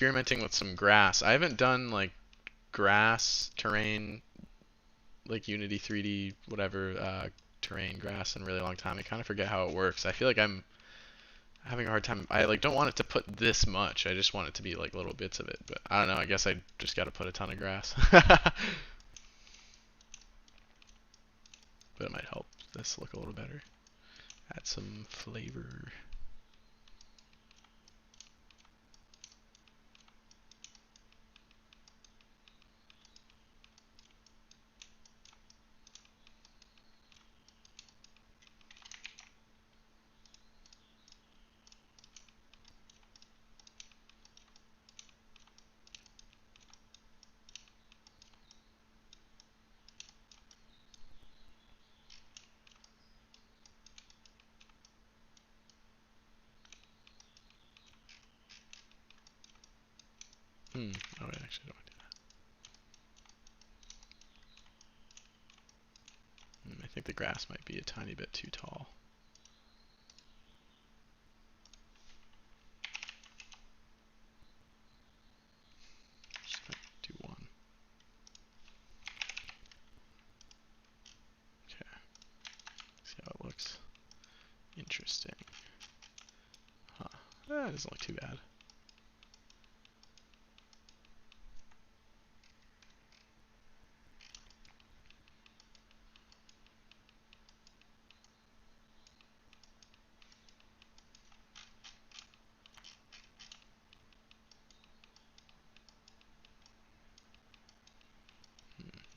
experimenting with some grass. I haven't done like grass terrain, like Unity 3D, whatever, terrain grass in a really long time. I kind of forget how it works. I feel like I'm having a hard time. I like don't want it to put this much. I just want it to be like little bits of it. But I don't know. I guess I just got to put a ton of grass. But it might help this look a little better. Add some flavor. Oh, I actually don't want to do that. I think the grass might be a tiny bit too tall. Just do one. Okay. See how it looks. Interesting. Huh. That doesn't look too bad.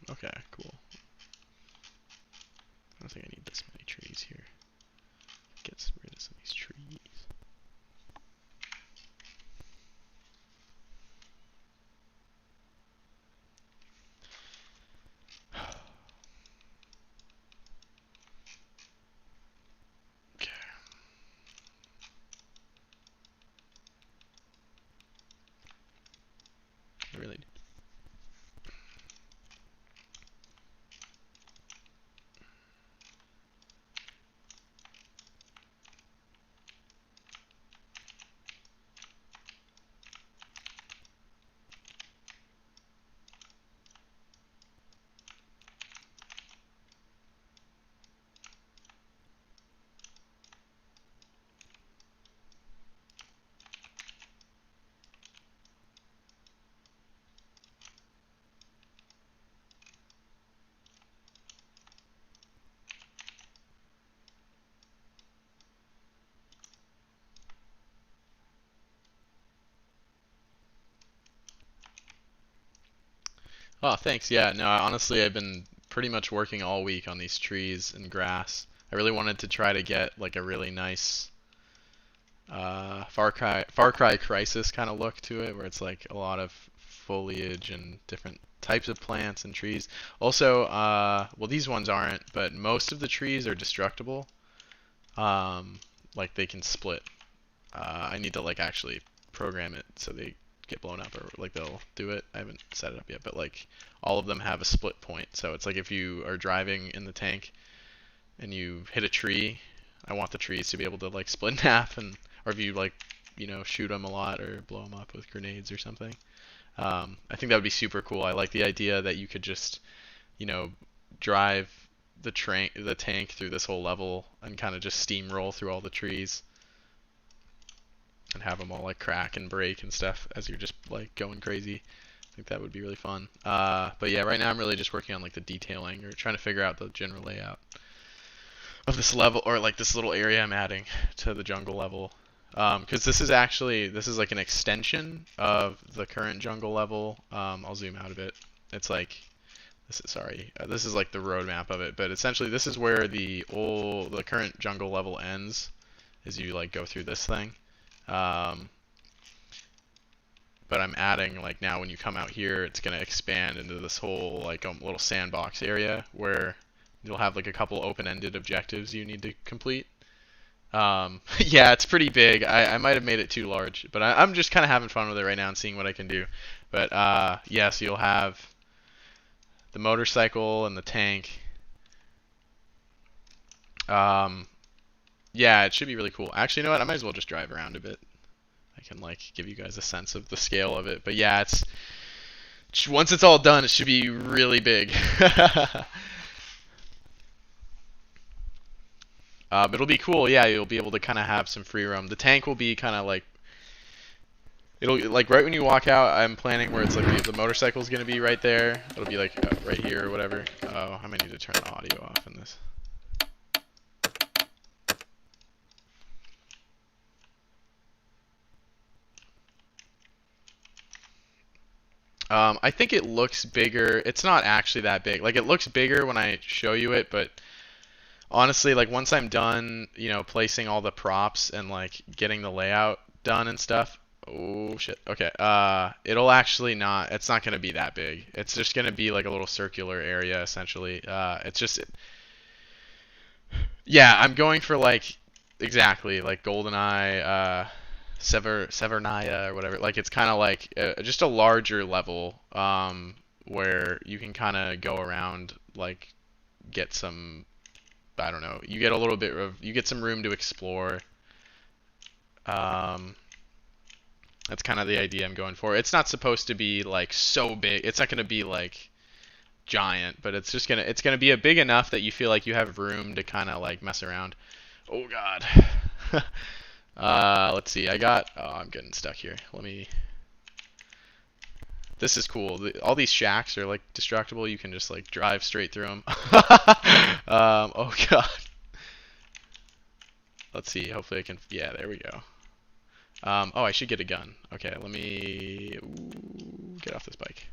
Okay, cool. I don't think I need this many trees here. Gets rid of some of these trees. Okay. I really Oh, thanks. Yeah, no, honestly, I've been pretty much working all week on these trees and grass. I really wanted to try to get like a really nice Far Cry Crisis kind of look to it, where it's like a lot of foliage and different types of plants and trees. Also, well, these ones aren't, but most of the trees are destructible. Like they can split. I need to like actually program it so they get blown up, or like they'll do it. I haven't set it up yet, but like all of them have a split point. So it's like if you are driving in the tank and you hit a tree, I want the trees to be able to like split in half, and or if you like shoot them a lot or blow them up with grenades or something. I think that would be super cool. I like the idea that you could just drive the tank through this whole level and kind of just steamroll through all the trees and have them all like crack and break and stuff as you're just like going crazy. I think that would be really fun. But yeah, right now I'm really just working on like the detailing or trying to figure out the general layout of this level, or like this little area I'm adding to the jungle level. Because this is like an extension of the current jungle level. I'll zoom out a bit. It's like this is like the roadmap of it, but essentially this is where the current jungle level ends, as you like go through this thing. But I'm adding, like, now when you come out here, it's going to expand into this whole like little sandbox area where you'll have like a couple open-ended objectives you need to complete. Yeah, it's pretty big. I might have made it too large, but I'm just kind of having fun with it right now and seeing what I can do. But yeah, so you'll have the motorcycle and the tank. Yeah, it should be really cool. Actually, you know what? I might as well just drive around a bit. I can like give you guys a sense of the scale of it. But yeah, it's once it's all done, it should be really big. It'll be cool. Yeah, you'll be able to kind of have some free roam. The tank will be kind of like it'll like right when you walk out. I'm planning where it's like the motorcycle's gonna be right there. It'll be like right here or whatever. Oh, I might need to turn the audio off in this. I think it looks bigger. It's not actually that big. Like it looks bigger when I show you it, but honestly, like once I'm done, you know, placing all the props and like getting the layout done and stuff. Oh shit. Okay. It'll actually not. It's not gonna be that big. It's just gonna be like a little circular area essentially. It's just. Yeah, I'm going for like exactly like GoldenEye, Severnaya or whatever. Like it's kind of like just a larger level where you can kind of go around like get some I don't know. You get a little bit of you get some room to explore. Um, that's kind of the idea I'm going for. It's not supposed to be like so big. It's not going to be like giant, but it's gonna be a big enough that you feel like you have room to kind of like mess around. Oh God. Let's see. I'm getting stuck here. This is cool. All these shacks are like destructible. You can just like drive straight through them. Oh God. Let's see. Hopefully I can. Yeah, there we go. Oh, I should get a gun. Okay, let me get off this bike.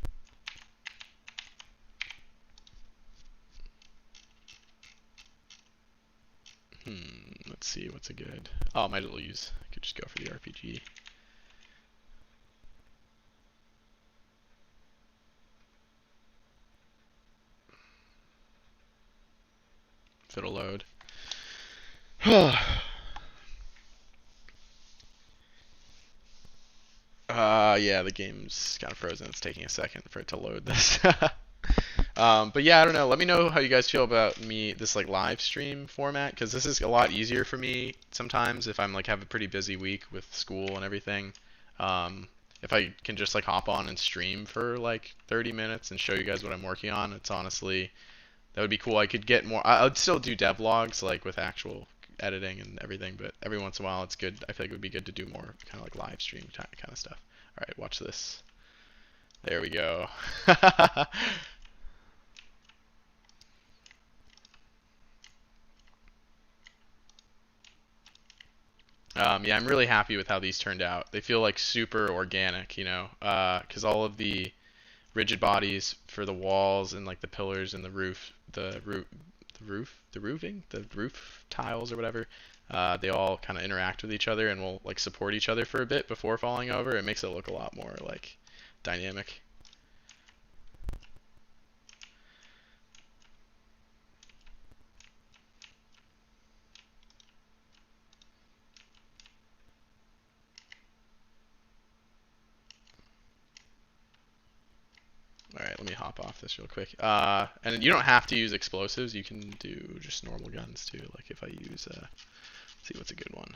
Let's see. What's a good? Oh, might as well use. I could just go for the RPG. If it'll load. Yeah, the game's kind of frozen. It's taking a second for it to load this. But yeah, I don't know. Let me know how you guys feel about this like live stream format, because this is a lot easier for me sometimes if I'm like have a pretty busy week with school and everything. If I can just like hop on and stream for like 30 minutes and show you guys what I'm working on, it's honestly that would be cool. I could get more. I would still do devlogs like with actual editing and everything, but every once in a while it's good. I feel like it would be good to do more kind of like live stream kind of stuff. All right, watch this. There we go. Yeah, I'm really happy with how these turned out. They feel like super organic, you know, because all of the rigid bodies for the walls and like the pillars and the roofing, the roof tiles or whatever, they all kind of interact with each other and will like support each other for a bit before falling over. It makes it look a lot more like dynamic. All right, let me hop off this real quick. And you don't have to use explosives. You can do just normal guns too. Like if I use, let's see what's a good one.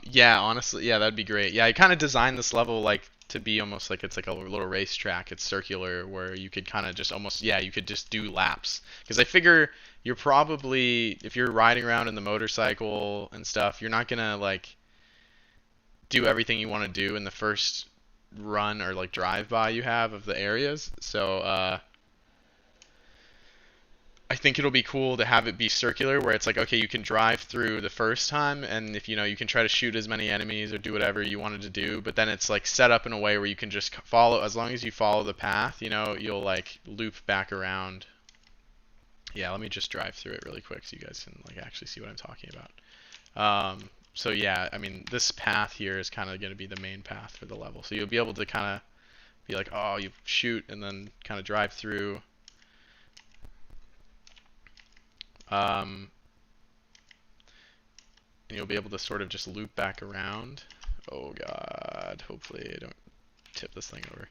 Yeah, honestly, yeah, that'd be great. Yeah, I kind of designed this level like to be almost like it's like a little racetrack. It's circular where you could kind of just almost, yeah, you could just do laps. Because I figure you're probably, if you're riding around in the motorcycle and stuff, you're not gonna like do everything you want to do in the first run or like drive by you have of the areas. So, I think it'll be cool to have it be circular where it's like, okay, you can drive through the first time and if you can try to shoot as many enemies or do whatever you wanted to do, but then it's like set up in a way where you can just follow, as long as you follow the path, you'll like loop back around. Yeah, let me just drive through it really quick so you guys can like actually see what I'm talking about. So yeah, I mean, this path here is kind of going to be the main path for the level. So you'll be able to kind of be like, oh, you shoot and then kind of drive through. and you'll be able to sort of just loop back around. Oh god, hopefully I don't tip this thing over.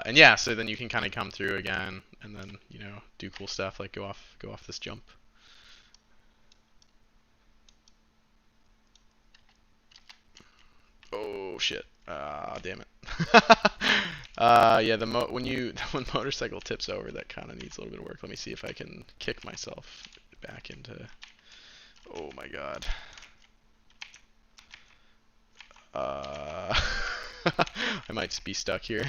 And yeah, so then you can kind of come through again, and then do cool stuff like go off this jump. Oh shit! Damn it. Yeah, when motorcycle tips over, that kind of needs a little bit of work. Let me see if I can kick myself back into. Oh my god. I might just be stuck here.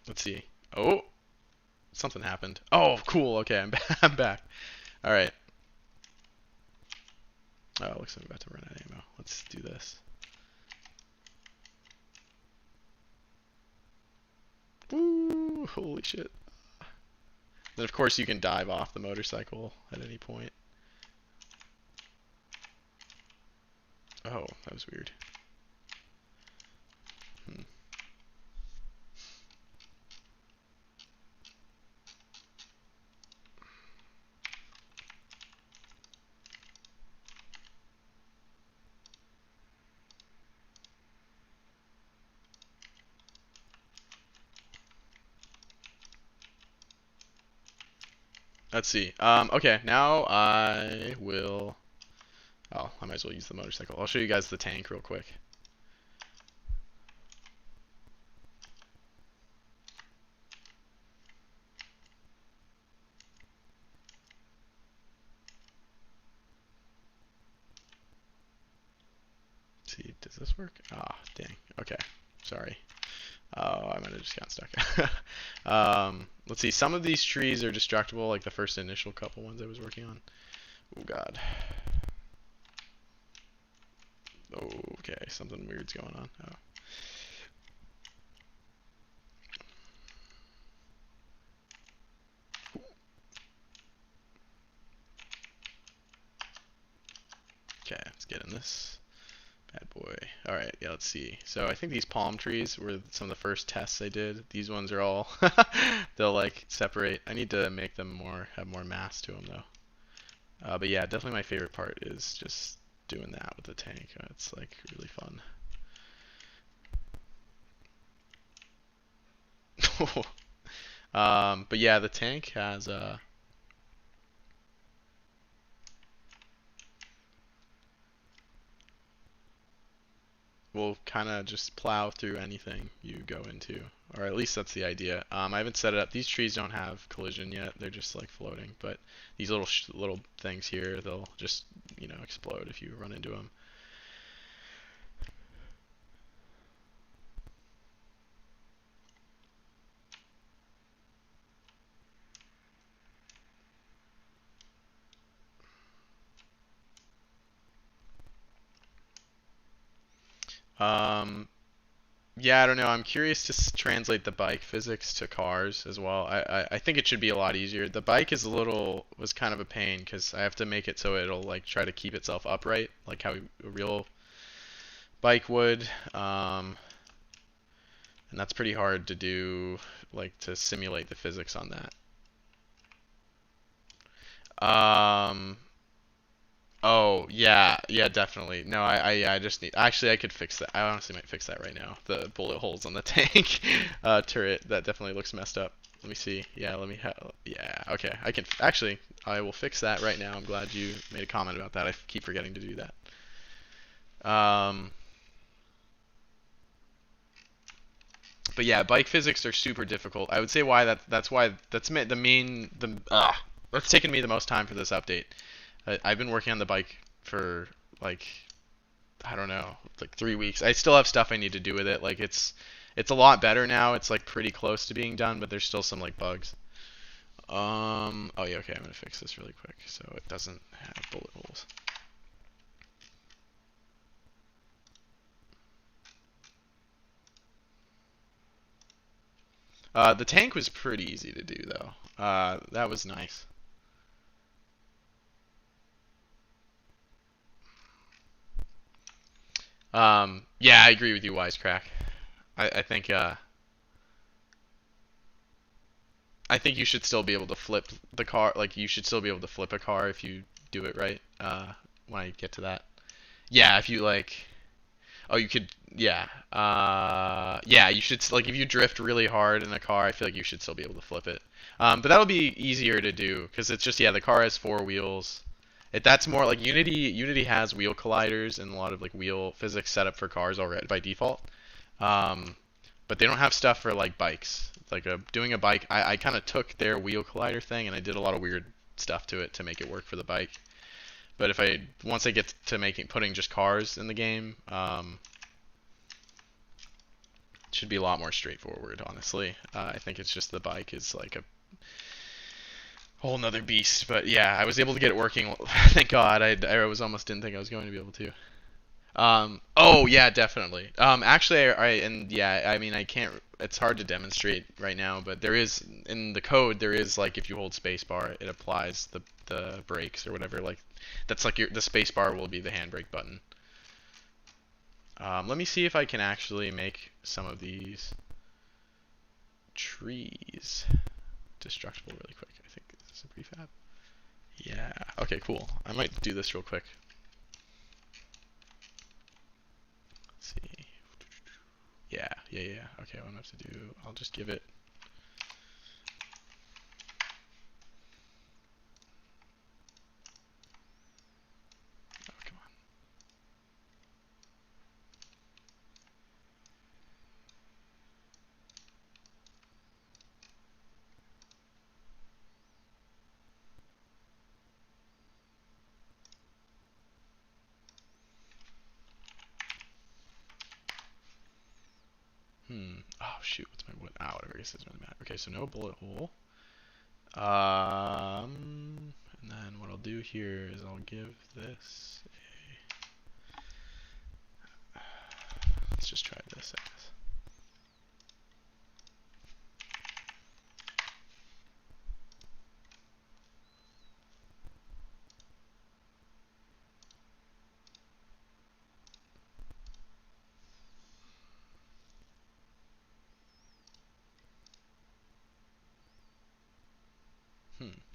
Let's see. Oh, something happened. Oh, cool. Okay, I'm back. All right. Oh, looks like I'm about to run out of ammo. Let's do this. Woo! Holy shit. Then of course you can dive off the motorcycle at any point. Oh, that was weird. Let's see. Okay, now I will. Oh, I might as well use the motorcycle. I'll show you guys the tank real quick. Let's see, does this work? Ah, dang. Okay, sorry. Oh, I might have just gotten stuck. Let's see. Some of these trees are destructible, like the first initial couple ones I was working on. Oh god. Okay, something weird's going on. Oh. Okay, let's get in this bad boy. Alright, yeah, let's see. So I think these palm trees were some of the first tests I did. These ones are all, they'll like separate. I need to make them have more mass to them though. But yeah, definitely my favorite part is just doing that with the tank. It's like really fun. But yeah, the tank has will kind of just plow through anything you go into, or at least that's the idea. I haven't set it up. These trees don't have collision yet; they're just like floating. But these little things here, they'll just explode if you run into them. Yeah, I don't know. I'm curious to translate the bike physics to cars as well. I think it should be a lot easier. The bike was kind of a pain because I have to make it so it'll like try to keep itself upright, like how a real bike would. And that's pretty hard to do, like to simulate the physics on that. Oh, yeah, yeah, definitely. No, I just need. Actually, I could fix that. I honestly might fix that right now. The bullet holes on the tank turret, that definitely looks messed up. Let me see. Yeah, yeah, okay. Actually, I will fix that right now. I'm glad you made a comment about that. I keep forgetting to do that. But yeah, bike physics are super difficult. I would say that's taken me the most time for this update. I've been working on the bike for like I don't know, like 3 weeks. I still have stuff I need to do with it. Like it's a lot better now. It's like pretty close to being done, but there's still some like bugs. Oh yeah, okay, I'm gonna fix this really quick so it doesn't have bullet holes. The tank was pretty easy to do though. That was nice. Yeah, I agree with you, Wisecrack. I think I think you should still be able to flip the car. Like you should still be able to flip a car if you do it right. When I get to that. Yeah, if you like. Oh, you could. Yeah. Yeah, you should like if you drift really hard in a car, I feel like you should still be able to flip it. But that'll be easier to do because it's just yeah, the car has four wheels. That's more like Unity. Unity has wheel colliders and a lot of like wheel physics set up for cars already by default. Um, but they don't have stuff for like bikes. It's like doing a bike. I kind of took their wheel collider thing and I did a lot of weird stuff to it to make it work for the bike. But if I once I get to putting just cars in the game, it should be a lot more straightforward. Honestly, I think it's just the bike is like a whole nother beast. But yeah, I was able to get it working. Thank God. I was almost didn't think I was going to be able to. Oh yeah, definitely. Actually, and yeah, I mean, I can't. It's hard to demonstrate right now, but there is in the code there is like if you hold spacebar, it applies the brakes or whatever. Like that's like the spacebar will be the handbrake button. Let me see if I can actually make some of these trees destructible really quick. I think this is a prefab. Yeah. Okay. Cool. I might do this real quick. Let's see. Yeah, yeah. Okay, what I'm gonna have to do, I'll just give it. Oh, come on. Oh shoot, what's my wood? Ah, whatever. I guess it doesn't really matter. Okay, so no bullet hole. And then what I'll do here is I'll give this a. Let's just try this, I guess.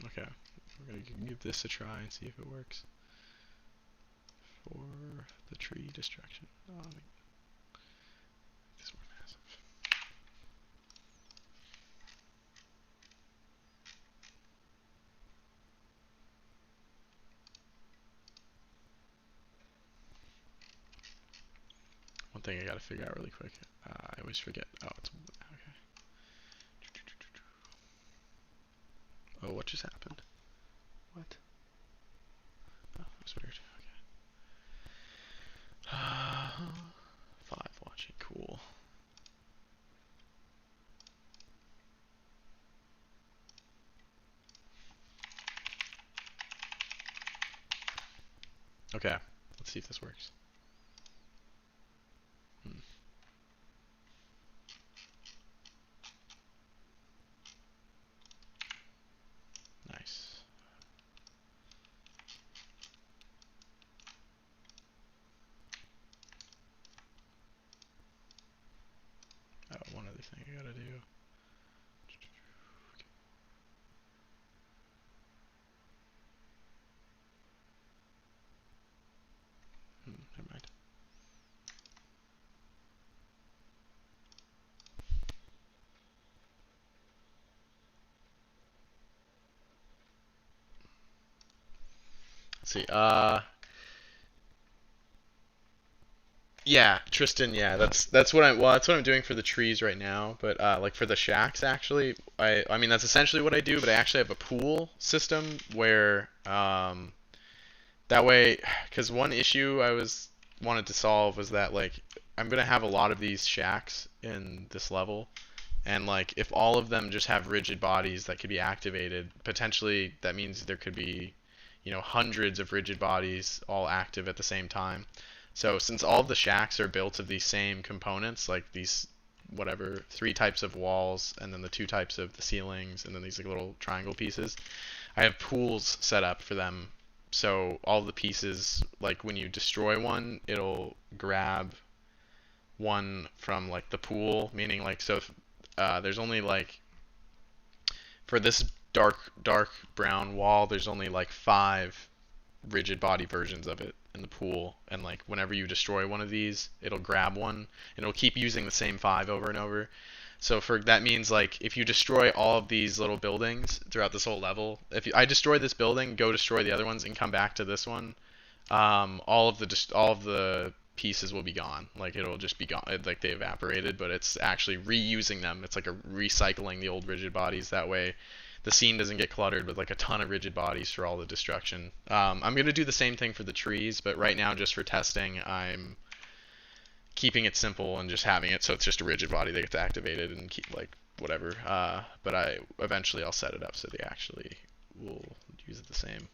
Okay. We're gonna give this a try and see if it works. For the tree destruction. Oh, make this more massive. One thing I gotta figure out really quick. I always forget. Oh, it's okay. Oh, what just happened? What? Oh, that's weird. Okay. 5 watching. Cool. Okay. Let's see if this works. Nice. Oh, one other thing I gotta do. Never mind. Let's see. Yeah, Tristan. Yeah, that's what I'm doing for the trees right now. But like for the shacks, actually, I mean that's essentially what I do. But I actually have a pool system where that way, because one issue I wanted to solve was that like I'm gonna have a lot of these shacks in this level, and like if all of them just have rigid bodies that could be activated, potentially that means there could be, hundreds of rigid bodies all active at the same time. So since all of the shacks are built of these same components, like these whatever 3 types of walls and then the 2 types of the ceilings and then these like little triangle pieces, I have pools set up for them So all the pieces, like when you destroy one, it'll grab one from like the pool, meaning like so if, there's only like for this dark brown wall, there's only like 5 rigid body versions of it in the pool, and like whenever you destroy one of these, it'll grab one and it'll keep using the same 5 over and over. So for that means like if you destroy all of these little buildings throughout this whole level, if I destroy this building, go destroy the other ones and come back to this one, all of the pieces will be gone. Like it'll just be gone, like they evaporated, but it's actually reusing them. It's like a recycling the old rigid bodies. That way, the scene doesn't get cluttered with like a ton of rigid bodies for all the destruction. I'm gonna do the same thing for the trees, but right now, just for testing, I'm keeping it simple and just having it so it's just a rigid body that gets activated and keep like whatever. But eventually I'll set it up so they actually will use the same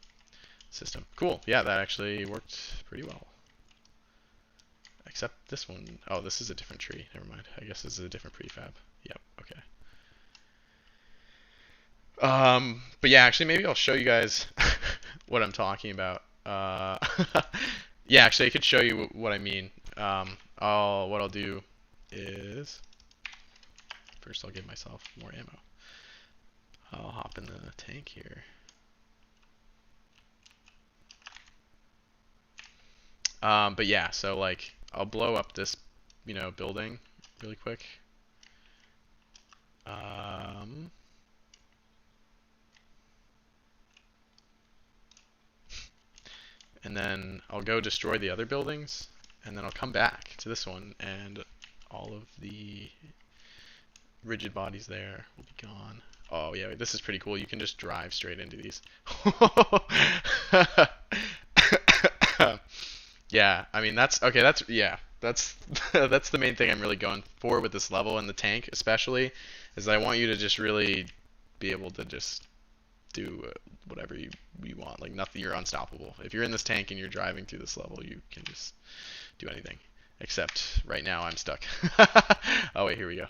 system. Cool. Yeah, that actually worked pretty well. Except this one. Oh, this is a different tree. Never mind. I guess this is a different prefab. Yep. Okay. But yeah, actually, maybe I'll show you guys what I'm talking about. Yeah, actually, I could show you what I mean. What I'll do is first I'll give myself more ammo. I'll hop in the tank here. But yeah, so like I'll blow up this, building really quick. And then I'll go destroy the other buildings, and then I'll come back to this one, and all of the rigid bodies there will be gone. Oh yeah, this is pretty cool. You can just drive straight into these. Yeah, I mean that's okay. That's that's the main thing I'm really going for with this level and the tank, especially, is I want you to just really be able to just do whatever you want. Like nothing, you're unstoppable. If you're in this tank and you're driving through this level, you can just do anything. Except right now I'm stuck. Oh wait, here we go.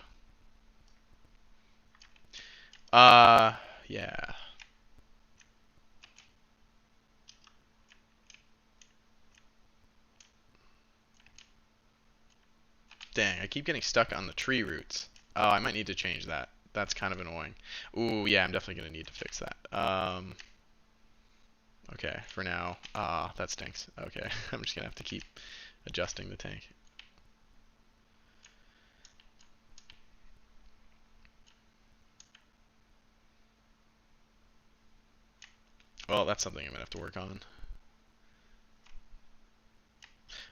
Yeah. Dang, I keep getting stuck on the tree roots. Oh, I might need to change that. That's kind of annoying. Ooh, yeah, I'm definitely gonna need to fix that. Okay, for now. That stinks. Okay, I'm just gonna have to keep adjusting the tank. Well, that's something I'm gonna have to work on.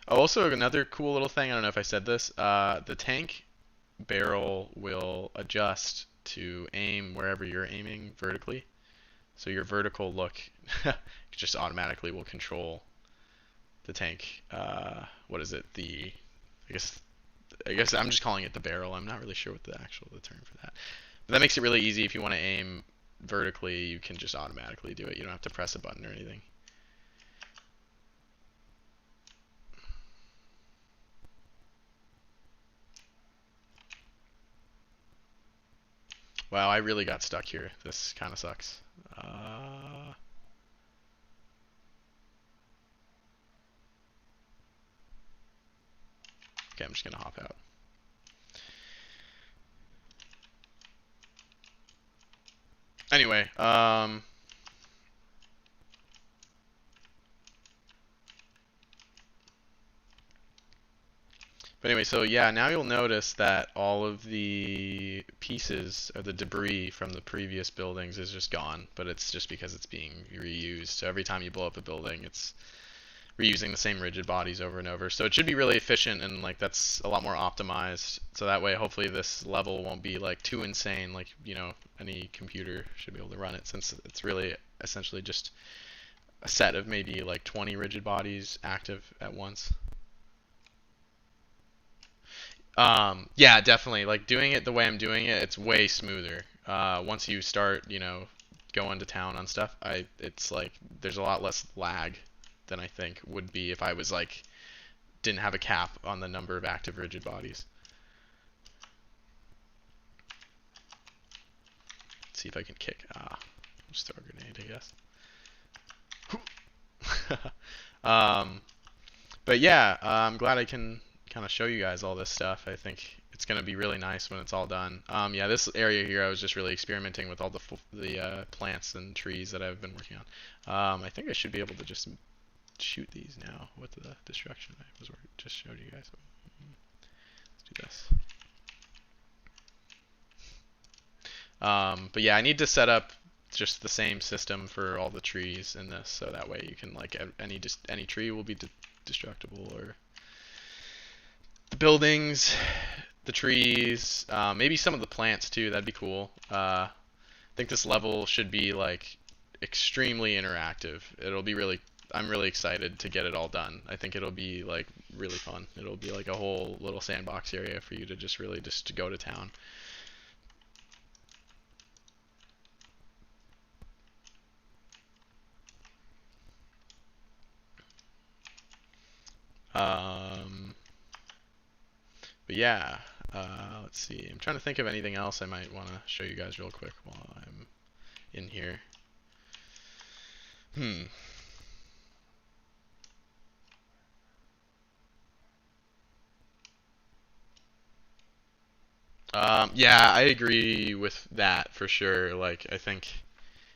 Oh, also another cool little thing, I don't know if I said this, the tank barrel will adjust to aim wherever you're aiming vertically. So your vertical look just automatically will control the tank. What is it? I guess I'm just calling it the barrel. I'm not really sure what the term for that. But that makes it really easy if you want to aim vertically. You can just automatically do it. You don't have to press a button or anything. Wow, I really got stuck here. This kind of sucks. Okay, I'm just gonna hop out. Anyway, but anyway, so yeah, now you'll notice that all of the pieces or the debris from the previous buildings is just gone, but it's just because it's being reused. So every time you blow up a building, it's reusing the same rigid bodies over and over. So it should be really efficient, and like that's a lot more optimized. So that way, hopefully this level won't be like too insane, like, any computer should be able to run it, since it's really essentially just a set of maybe like 20 rigid bodies active at once. Yeah, definitely. Like doing it the way I'm doing it, it's way smoother. Once you start, going to town on stuff, it's like there's a lot less lag than I think would be if I was like didn't have a cap on the number of active rigid bodies. Let's see if I can kick. Just throw a grenade, I guess. um, but yeah, I'm glad I can kind of show you guys all this stuff. I think it's gonna be really nice when it's all done. Yeah, this area here, I was just really experimenting with all the plants and trees that I've been working on. I think I should be able to just shoot these now with the destruction I just showed you guys. Let's do this. But yeah, I need to set up just the same system for all the trees in this, so that way you can like any tree will be destructible, or the buildings, the trees, maybe some of the plants too. That'd be cool. I think this level should be like extremely interactive. It'll be really. I'm really excited to get it all done. I think it'll be like really fun. It'll be like a whole little sandbox area for you to just really just to go to town. But yeah, let's see. I'm trying to think of anything else I might want to show you guys real quick while I'm in here. Yeah, I agree with that for sure. Like, I think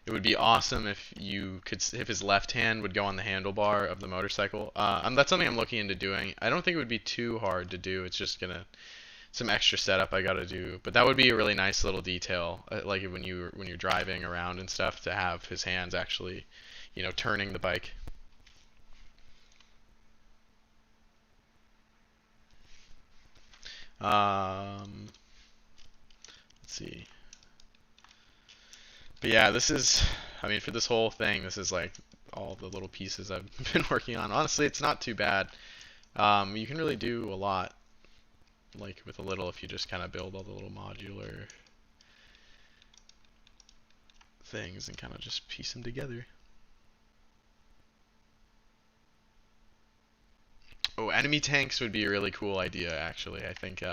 it would be awesome if if his left hand would go on the handlebar of the motorcycle. That's something I'm looking into doing. I don't think it would be too hard to do. It's just some extra setup I gotta do. But that would be a really nice little detail, like when you're driving around and stuff, to have his hands actually, turning the bike. Let's see. But yeah, I mean, for this whole thing, this is like all the little pieces I've been working on. Honestly, it's not too bad. You can really do a lot, like with a little, if you just kind of build all the little modular things and kind of just piece them together. Oh, enemy tanks would be a really cool idea, actually. I think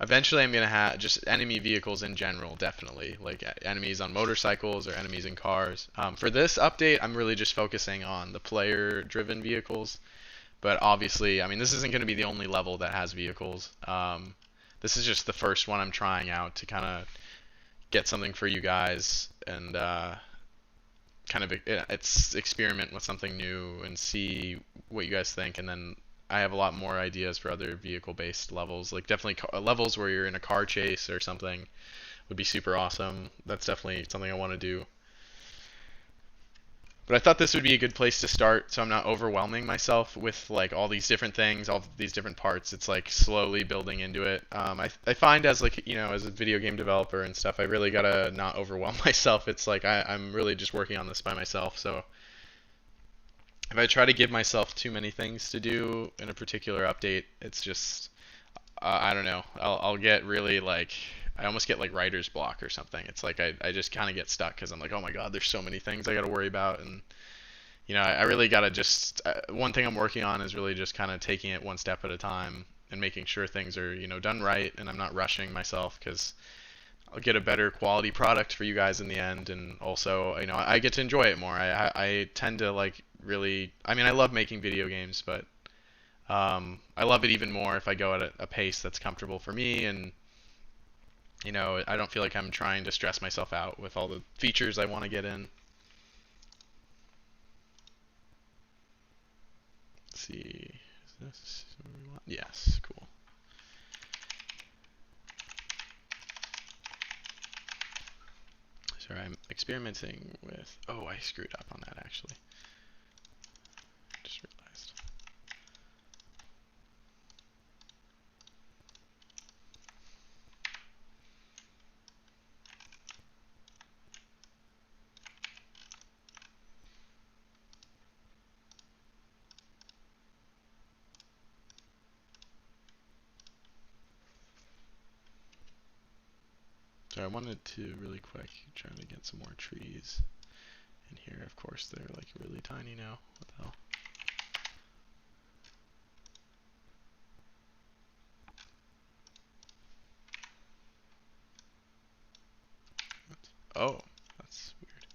eventually I'm going to have just enemy vehicles in general, definitely. Like enemies on motorcycles or enemies in cars. For this update, I'm really just focusing on the player-driven vehicles. But obviously, I mean, this isn't going to be the only level that has vehicles. This is just the first one I'm trying out to kind of get something for you guys and kind of it's experiment with something new and see what you guys think. And then I have a lot more ideas for other vehicle-based levels, like definitely levels where you're in a car chase or something would be super awesome. That's definitely something I want to do. But I thought this would be a good place to start, so I'm not overwhelming myself with like all these different things, all these different parts. It's like slowly building into it. I find as like as a video game developer and stuff, I really gotta not overwhelm myself. It's like I'm really just working on this by myself. So if I try to give myself too many things to do in a particular update, it's just I don't know. I'll get really like I almost get like writer's block or something. It's like I just kind of get stuck because I'm like, oh my god, there's so many things I got to worry about, and I really got to just one thing I'm working on is really just kind of taking it one step at a time and making sure things are done right, and I'm not rushing myself because I'll get a better quality product for you guys in the end, and also I get to enjoy it more. I tend to like really, I mean, I love making video games, but I love it even more if I go at a pace that's comfortable for me, and I don't feel like I'm trying to stress myself out with all the features I want to get in. Let's see. Is this what we want? Yes, cool. Sorry, I'm experimenting with. Oh, I screwed up on that actually. Just realized. So I wanted to really quick try to get some more trees in here. Of course, they're like really tiny now. What the hell? Oh, that's weird.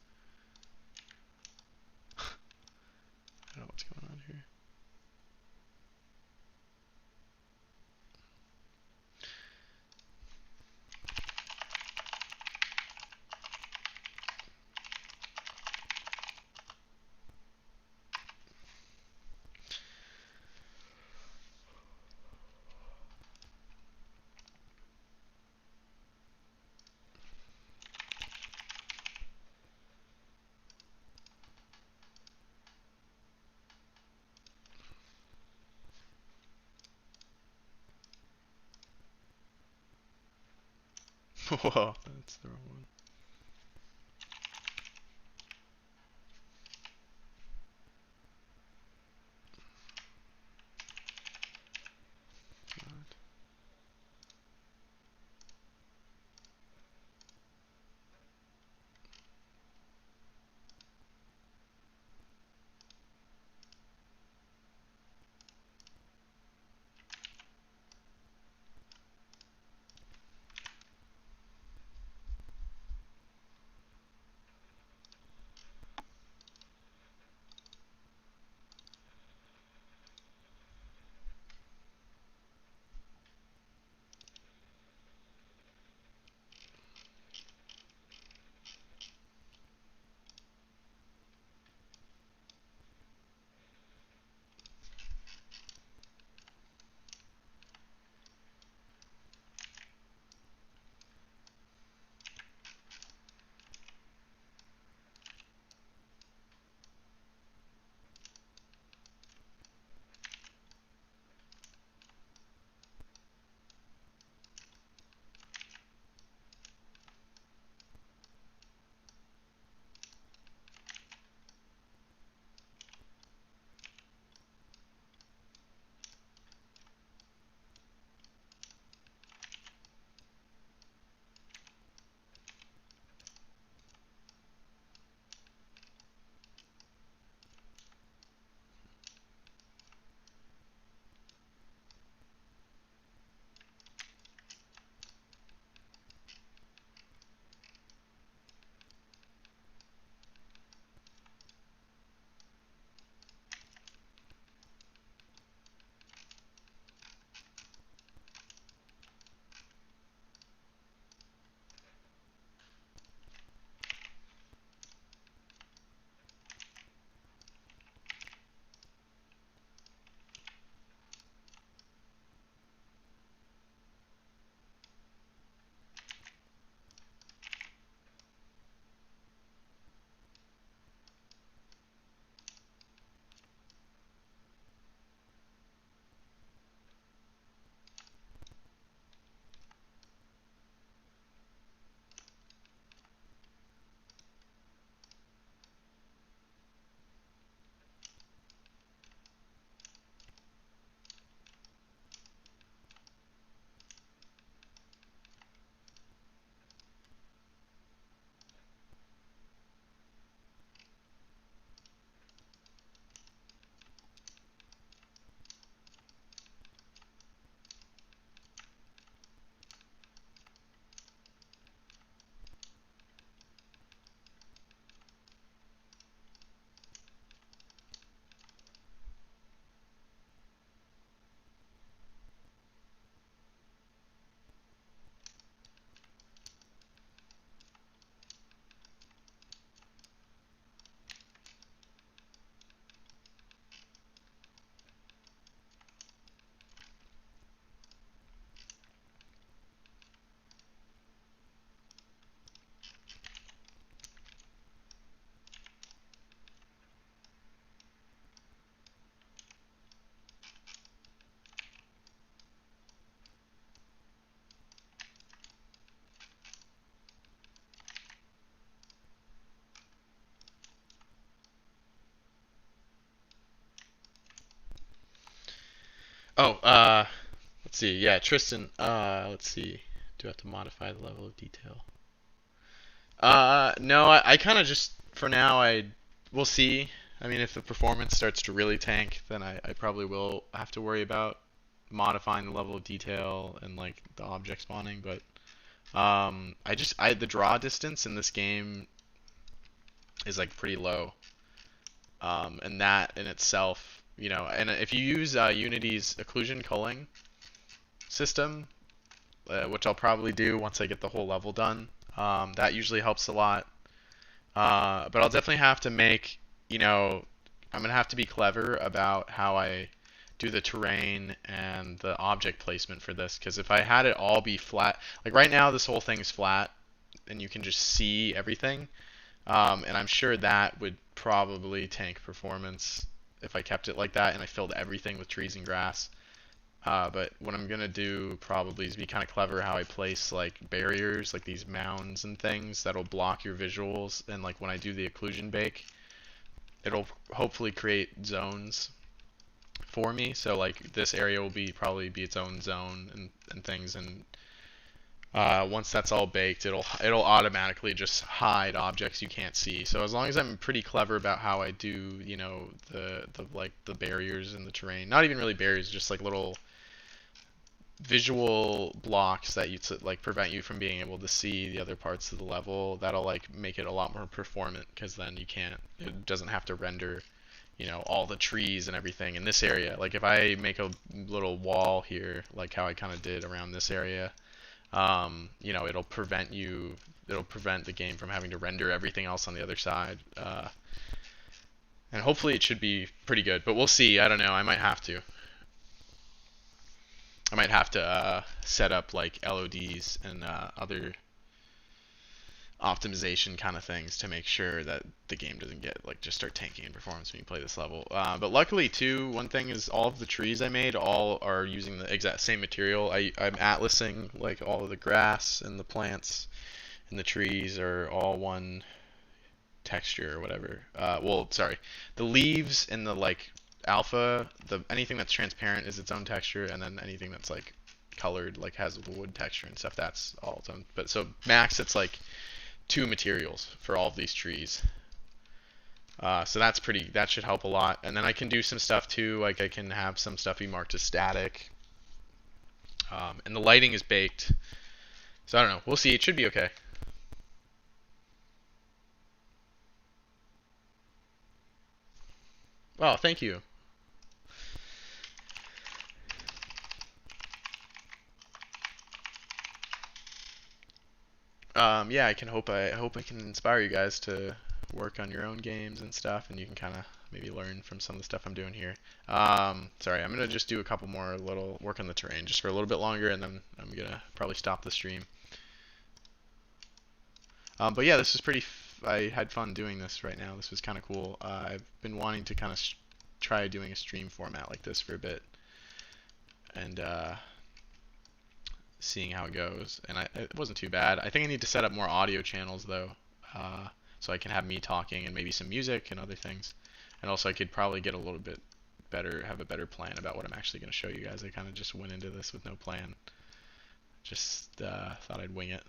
Whoa, that's the wrong one. Oh, let's see. Yeah, Tristan. Let's see. Do I have to modify the level of detail? No, I kind of just for now we'll see. I mean, if the performance starts to really tank, then I probably will have to worry about modifying the level of detail and like the object spawning. But the draw distance in this game is like pretty low, and that in itself, and if you use Unity's occlusion culling system, which I'll probably do once I get the whole level done. That usually helps a lot. But I'll definitely have to I'm going to have to be clever about how I do the terrain and the object placement for this. Because if I had it all be flat, like right now this whole thing is flat and you can just see everything. And I'm sure that would probably tank performance if I kept it like that and I filled everything with trees and grass. But what I'm gonna do probably is be kind of clever how I place like barriers, like these mounds and things that'll block your visuals. And like when I do the occlusion bake, it'll hopefully create zones for me. So like this area will be probably be its own zone and things. And once that's all baked, it'll automatically just hide objects you can't see. So as long as I'm pretty clever about how I do, you know, the like the barriers in the terrain, not even really barriers, just like little visual blocks that you like prevent you from being able to see the other parts of the level, that'll like make it a lot more performant, because then it doesn't have to render, you know, all the trees and everything in this area. Like if I make a little wall here, like how I kind of did around this area, you know, it'll prevent the game from having to render everything else on the other side. And hopefully it should be pretty good, but we'll see. I don't know. I might have to. Set up like LODs and other optimization kind of things to make sure that the game doesn't get like just start tanking in performance when you play this level. But luckily too, one thing is all of the trees I made all are using the exact same material. I'm atlasing like all of the grass and the plants and the trees are all one texture or whatever. Well, sorry, the leaves and the like alpha, anything that's transparent is its own texture, and then anything that's like colored, like has the wood texture and stuff, that's all its own. But so max, it's like 2 materials for all of these trees. So that should help a lot. And then I can do some stuff too, like I can have some stuff be marked as static. And the lighting is baked. So I don't know, we'll see, it should be okay. Oh, thank you. Yeah, I hope I can inspire you guys to work on your own games and stuff, and you can kind of maybe learn from some of the stuff I'm doing here. Sorry, I'm gonna just do a couple more little work on the terrain just for a little bit longer, and then I'm gonna probably stop the stream. But yeah, this is I had fun doing this right now. This was kind of cool. I've been wanting to kind of try doing a stream format like this for a bit, and seeing how it goes. And it wasn't too bad. I think I need to set up more audio channels though, so I can have me talking and maybe some music and other things. And also I could probably get a little bit better, have a better plan about what I'm actually going to show you guys. I kind of just went into this with no plan. Just thought I'd wing it.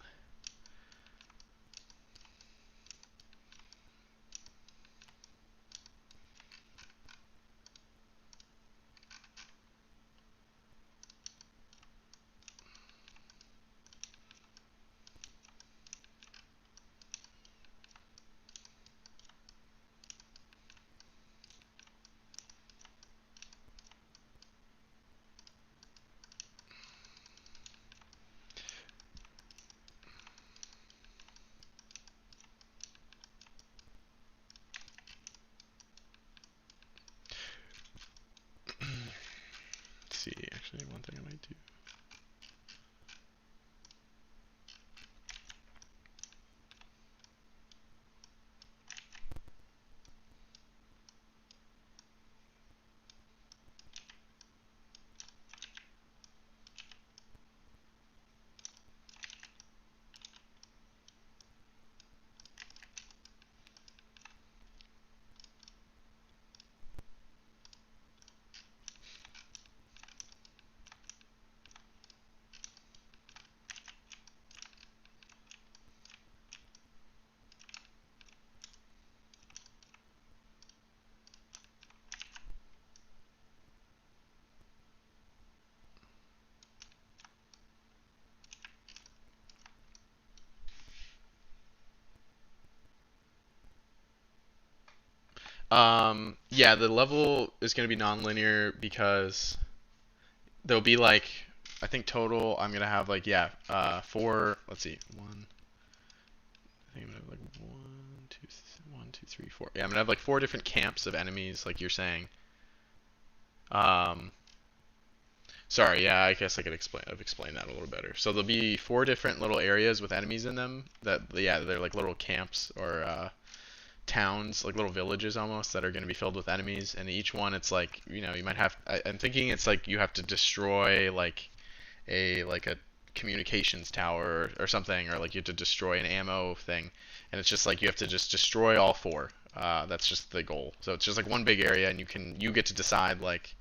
See, actually, one thing I might do. Yeah, the level is going to be non-linear because there'll be like, I think total, I'm going to have like, yeah, 4, let's see, 1, I think I'm going to have like 1, 2, 3, 4. Yeah, I'm going to have like 4 different camps of enemies, like you're saying. Sorry, yeah, I guess I could explain that a little better. So there'll be 4 different little areas with enemies in them that, yeah, they're like little camps or towns, like little villages almost, that are going to be filled with enemies, and each one it's like, you might have. I'm thinking it's like you have to destroy like a communications tower or something, or like you have to destroy an ammo thing, and it's just like you have to just destroy all four. That's just the goal. So it's just like one big area, and you get to decide like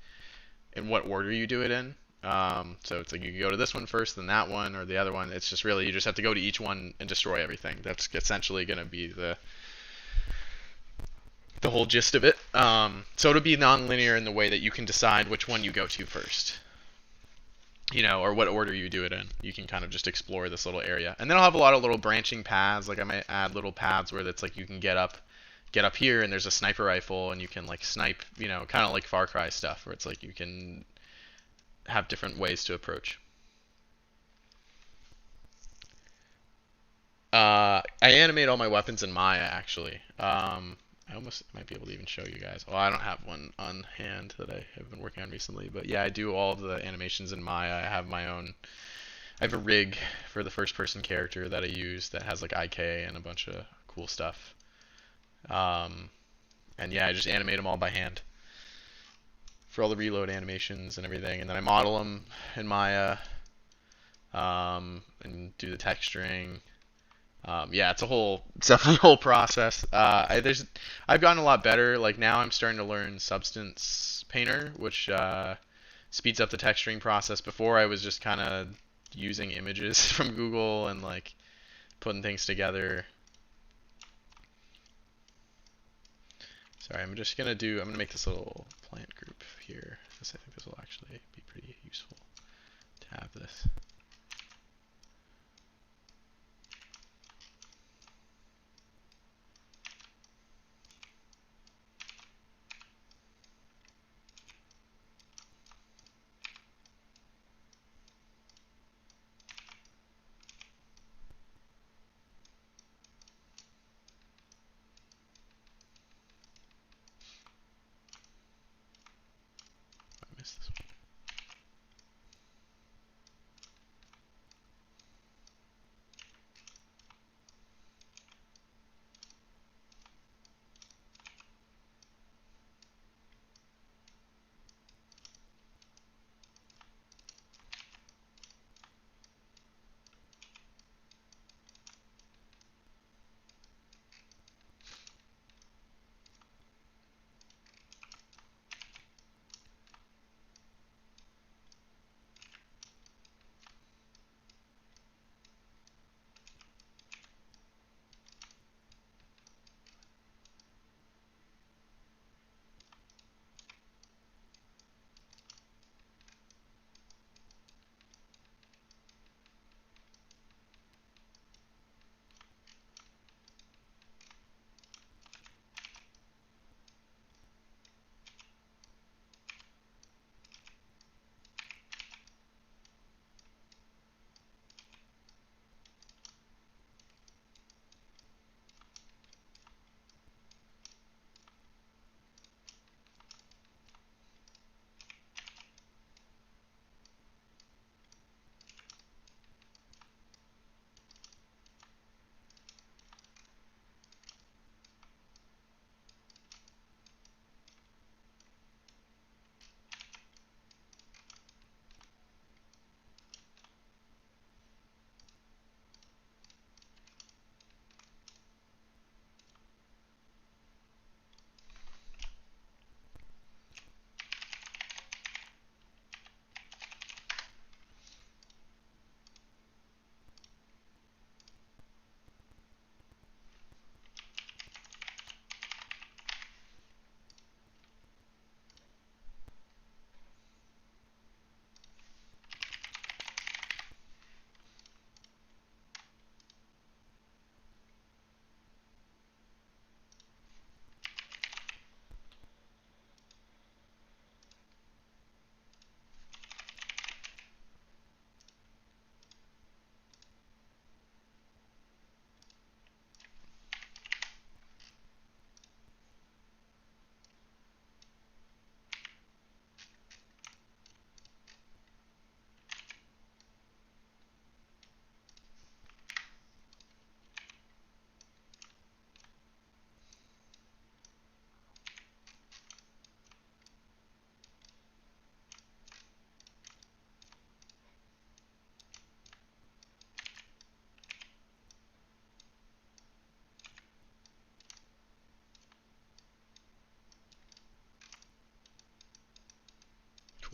in what order you do it in. So it's like you can go to this one first, then that one, or the other one. It's just really you just have to go to each one and destroy everything. That's essentially going to be the whole gist of it. So it'll be non-linear in the way that you can decide which one you go to first, or what order you do it in. You can kind of just explore this little area, and then I'll have a lot of little branching paths. Like I might add little paths where it's like you can get up here, and there's a sniper rifle, and you can like snipe, kind of like Far Cry stuff, where it's like you can have different ways to approach. I animate all my weapons in Maya, actually. I almost might be able to even show you guys. Well, I don't have one on hand that I have been working on recently, but yeah, I do all of the animations in Maya. I have my own. I have a rig for the first-person character that I use that has like IK and a bunch of cool stuff. And yeah, I just animate them all by hand for all the reload animations and everything, and then I model them in Maya, and do the texturing. Yeah, it's definitely a whole process. I've gotten a lot better. Like now, I'm starting to learn Substance Painter, which speeds up the texturing process. Before, I was just kind of using images from Google and like putting things together. Sorry, I'm gonna make this little plant group here, because I think this will actually be pretty useful to have this. I missed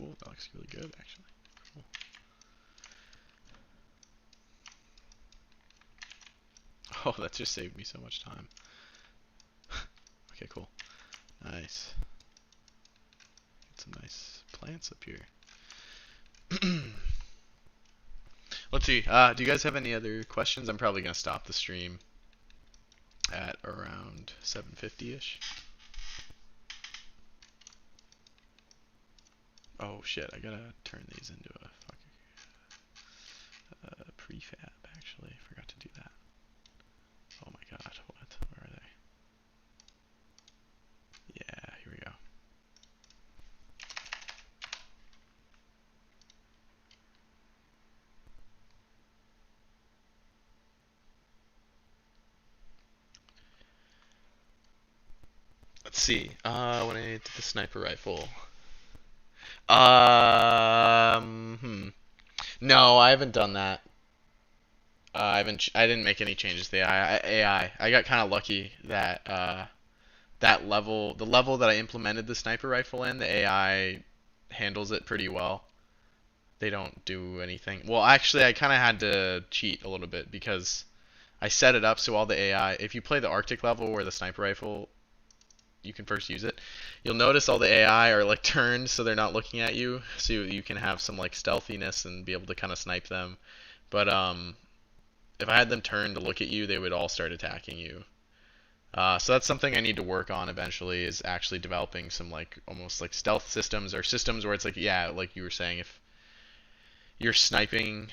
cool. That looks really good, actually. Cool. Oh, that just saved me so much time. Okay, cool. Nice. Get some nice plants up here. Let's see. Do you guys have any other questions? I'm probably gonna stop the stream at around 7:50ish. Oh shit! I gotta turn these into a fucking prefab. Actually, forgot to do that. Oh my god! What? Where are they? Yeah, here we go. Let's see. When I did the sniper rifle. No, I haven't done that. I didn't make any changes to the AI. I got kind of lucky that the level that I implemented the sniper rifle in, the AI handles it pretty well. They don't do anything. Well, actually, I kind of had to cheat a little bit because I set it up so all the AI, if you play the Arctic level where the sniper rifle, you can first use it, you'll notice all the AI are like turned so they're not looking at you, so you can have some like stealthiness and be able to kind of snipe them. But if I had them turned to look at you, they would all start attacking you. So that's something I need to work on eventually, is actually developing some like almost like stealth systems, or systems where it's like, yeah, like you were saying, if you're sniping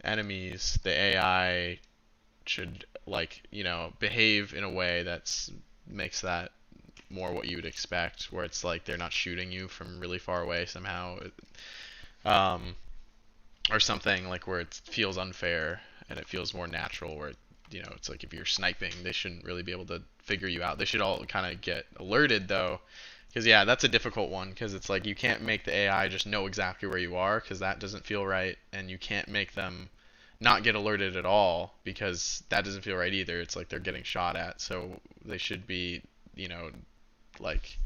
enemies, the AI should, like, behave in a way that's makes that more what you would expect, where it's like they're not shooting you from really far away somehow, um, or something like where it feels unfair and it feels more natural, where it's like if you're sniping, they shouldn't really be able to figure you out. They should all kind of get alerted though, because yeah, that's a difficult one, because it's like you can't make the AI just know exactly where you are, because that doesn't feel right, and you can't make them not get alerted at all, because that doesn't feel right either. It's like they're getting shot at, so they should be, like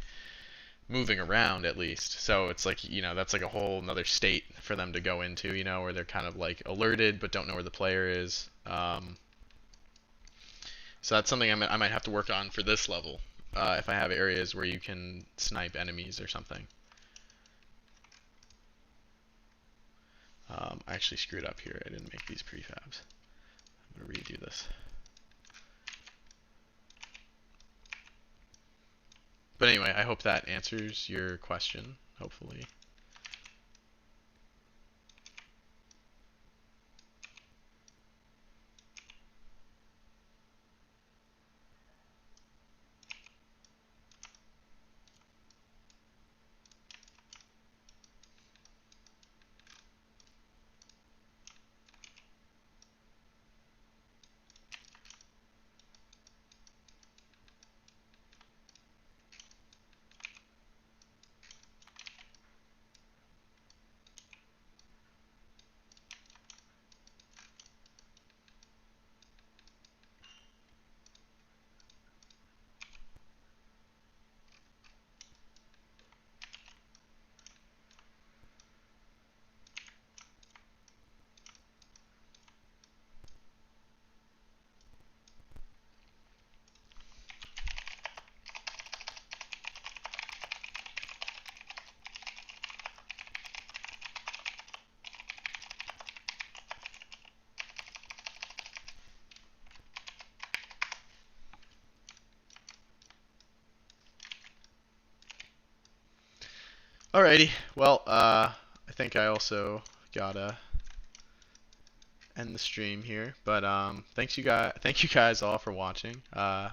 moving around at least. So it's like, that's like a whole another state for them to go into, where they're kind of like alerted but don't know where the player is. So that's something I might have to work on for this level, if I have areas where you can snipe enemies or something. I actually screwed up here. I didn't make these prefabs. I'm going to redo this. But anyway, I hope that answers your question, hopefully. Alrighty, well, I think I also gotta end the stream here, but thank you guys all for watching. Yeah,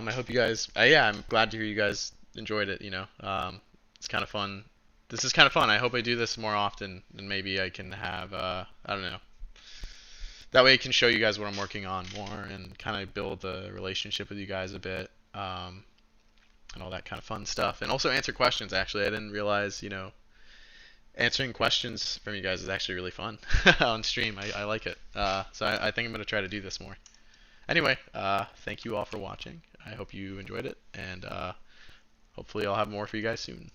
I hope you guys, yeah, I'm glad to hear you guys enjoyed it. It's kind of fun. This is kind of fun. I hope I do this more often, and maybe I can have, I don't know. That way I can show you guys what I'm working on more, and kind of build a relationship with you guys a bit, and all that kind of fun stuff. And also answer questions, actually. I didn't realize, answering questions from you guys is actually really fun on stream. I like it. So I think I'm going to try to do this more. Anyway, thank you all for watching. I hope you enjoyed it, and hopefully I'll have more for you guys soon.